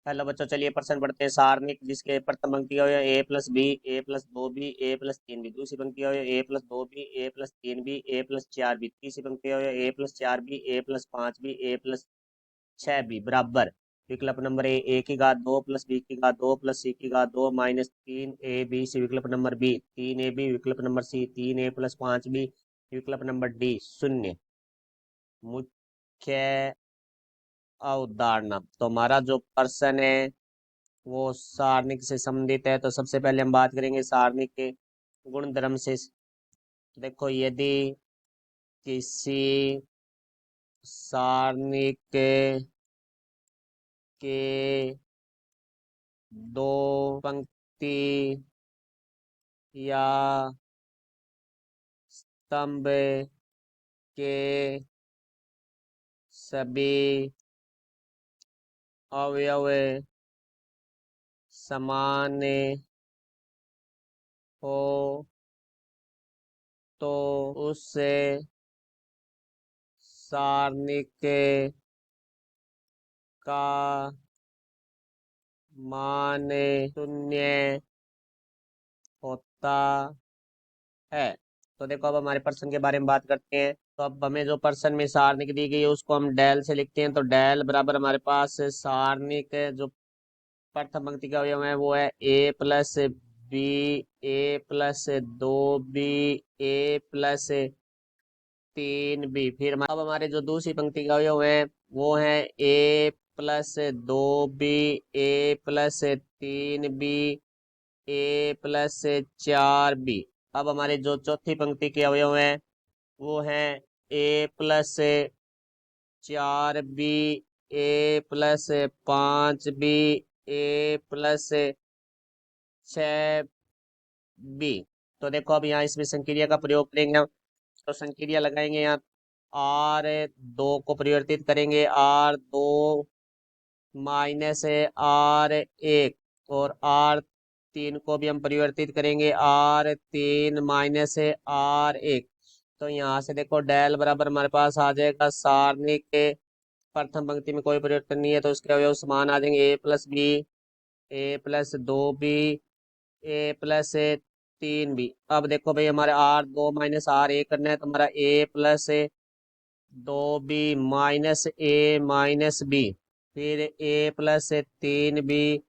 Hello बच्चों, चलिए प्रश्न पढ़ते हैं। सारणिक जिसके प्रथम पंक्ति का ए प्लस बी, ए प्लस दो बी, ए प्लस तीन बी। दूसरी पंक्ति का ए प्लस दो बी, ए प्लस तीन बी, ए प्लस चार बी। तीसरी पंक्ति का ए प्लस चार बी, ए प्लस पाँच बी, ए प्लस छह बी बराबर विकल्प नंबर ए की घात दो प्लस बी की घात दो प्लस सी की घात दो माइनस तीन ए बी सी। विकल्प नंबर बी तीन ए बी। विकल्प नंबर सी तीन ए प्लस पाँच बी। विकल्प नंबर डी शून्य। मुख्य अवधारणा। तो हमारा जो प्रश्न है वो सारणिक से संबंधित है। तो सबसे पहले हम बात करेंगे सारणिक के गुण धर्म से। देखो, यदि किसी सारणिक के दो पंक्ति या स्तंभ के सभी अवयव समान हो तो उस सारणिक का मान शून्य होता है। तो देखो, अब हमारे प्रश्न के बारे में बात करते हैं। तो अब हमें जो प्रश्न में सारणिक दी गई है उसको हम डेल से लिखते हैं। तो डेल बराबर हमारे पास सारणिक जो प्रथम पंक्ति का अवयव है वो है ए प्लस बी, ए प्लस दो बी, ए प्लस तीन बी। फिर अब हमारे जो दूसरी पंक्ति का अवयव है वो है ए प्लस दो बी, ए प्लस तीन बी, ए प्लस चार बी। अब हमारे जो चौथी पंक्ति के अवयव हैं वो है ए प्लस चार बी, ए प्लस पाँच बी, ए प्लस छः बी। तो देखो, अब यहाँ इसमें संक्रिया का प्रयोग करेंगे हम। तो संक्रिया लगाएंगे यहाँ। आर दो को परिवर्तित करेंगे, आर दो माइनस आर एक। और आर तीन को भी हम परिवर्तित करेंगे, आर तीन माइनस आर एक। तो यहाँ से देखो डेल बराबर हमारे पास आ जाएगा सारणिक के प्रथम पंक्ति में कोई परिवर्तन नहीं है तो उसके अवयव समान आ जाएंगे ए प्लस बी, ए प्लस दो बी, ए प्लस तीन बी। अब देखो भाई, हमारे आर दो माइनस आर एक करना है तो हमारा ए प्लस दो बी माइनस ए माइनस बी। फिर ए प्लस तीन बी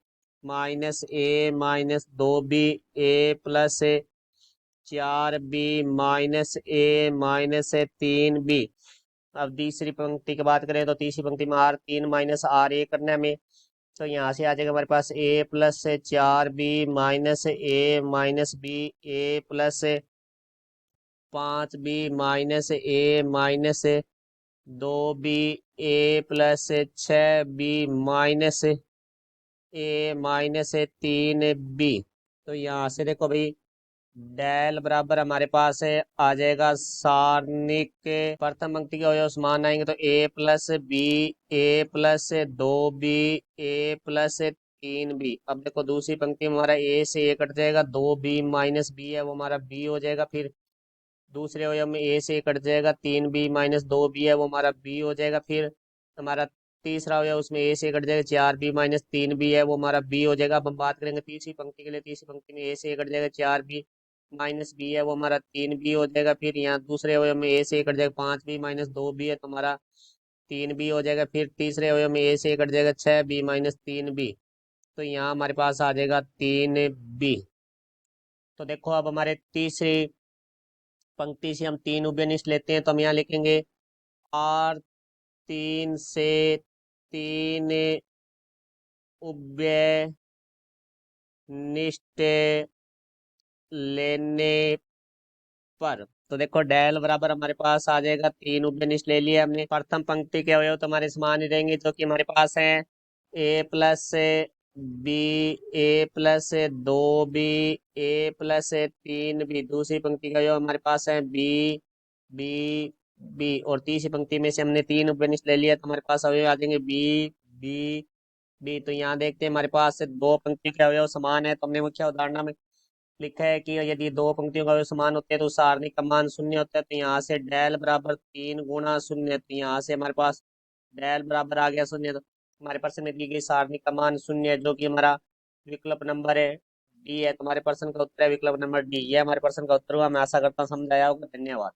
माइनस ए माइनस दो बी, ए प्लस चार बी माइनस ए माइनस तीन बी। अब तीसरी पंक्ति की बात करें तो तीसरी पंक्ति में आर तीन माइनस आर ए करना है हमें। तो यहाँ से आ जाएगा हमारे पास ए प्लस चार बी माइनस ए माइनस बी, ए प्लस पाँच बी माइनस ए माइनस दो बी, ए प्लस छः बी माइनस ए माइनस तीन बी। तो यहाँ से देखो भाई, डेल बराबर हमारे पास है आ जाएगा सारणिक के प्रथम पंक्ति के अवयव समान आएंगे तो ए प्लस बी, ए प्लस दो बी, ए प्लस तीन बी। अब देखो दूसरी पंक्ति में हमारा ए से ए कट जाएगा, दो बी माइनस बी है वो हमारा बी हो जाएगा। फिर दूसरे अवयव में ए से कट जाएगा, तीन बी माइनस दो बी है वो हमारा बी हो जाएगा। फिर हमारा तीसरा अवयव उसमें ए से कट जाएगा, चार बी माइनस तीन बी है वो हमारा बी हो जाएगा। अब हम बात करेंगे तीसरी पंक्ति के लिए। तीसरी पंक्ति में ए से कट जाएगा, चार बी माइनस बी है वो हमारा तीन बी हो जाएगा। फिर यहाँ दूसरे अवयव में ए से कट जाएगा, पाँच बी माइनस दो बी है तो हमारा तीन बी हो जाएगा। फिर तीसरे अवयव में ए से कट जाएगा, छः बी माइनस तीन बी। तो यहाँ हमारे पास आ जाएगा तीन बी। तो देखो, अब हमारे तीसरी पंक्ति से हम तीन उभयनिष्ठ लेते हैं तो हम यहाँ लिखेंगे आर तीन से तीन उभयनिष्ठ लेने पर। तो देखो डेल बराबर हमारे पास आ जाएगा, तीन उभयनिष्ठ ले लिया हमने। प्रथम पंक्ति के अवयव तो हमारे समान ही रहेंगे जो कि हमारे पास है ए प्लस बी, ए प्लस दो बी, ए प्लस तीन बी। दूसरी पंक्ति का अवयव हमारे पास है बी, बी, बी। और तीसरी पंक्ति में से हमने तीन उभयनिष्ठ ले लिया तो हमारे पास अवयव आ जाएंगे बी, बी, बी। तो यहाँ देखते हैं हमारे पास दो पंक्ति के अवयव समान है तो हमने मुख्य उदाहरण में लिखा है कि यदि दो पंक्तियों का अवयव समान होते हैं तो सारणी का मान शून्य होता है। तो यहाँ से डेल बराबर तीन गुणा शून्य। तो यहाँ से हमारे पास डेल बराबर आ गया शून्य। तो हमारे प्रश्न में दी गई सारणी का मान शून्य है, जो कि हमारा विकल्प नंबर है डी है। तुम्हारे प्रश्न का उत्तर है विकल्प नंबर डी। ये हमारे प्रश्न का उत्तर हुआ। मैं आशा करता हूँ समझ आया होगा। धन्यवाद।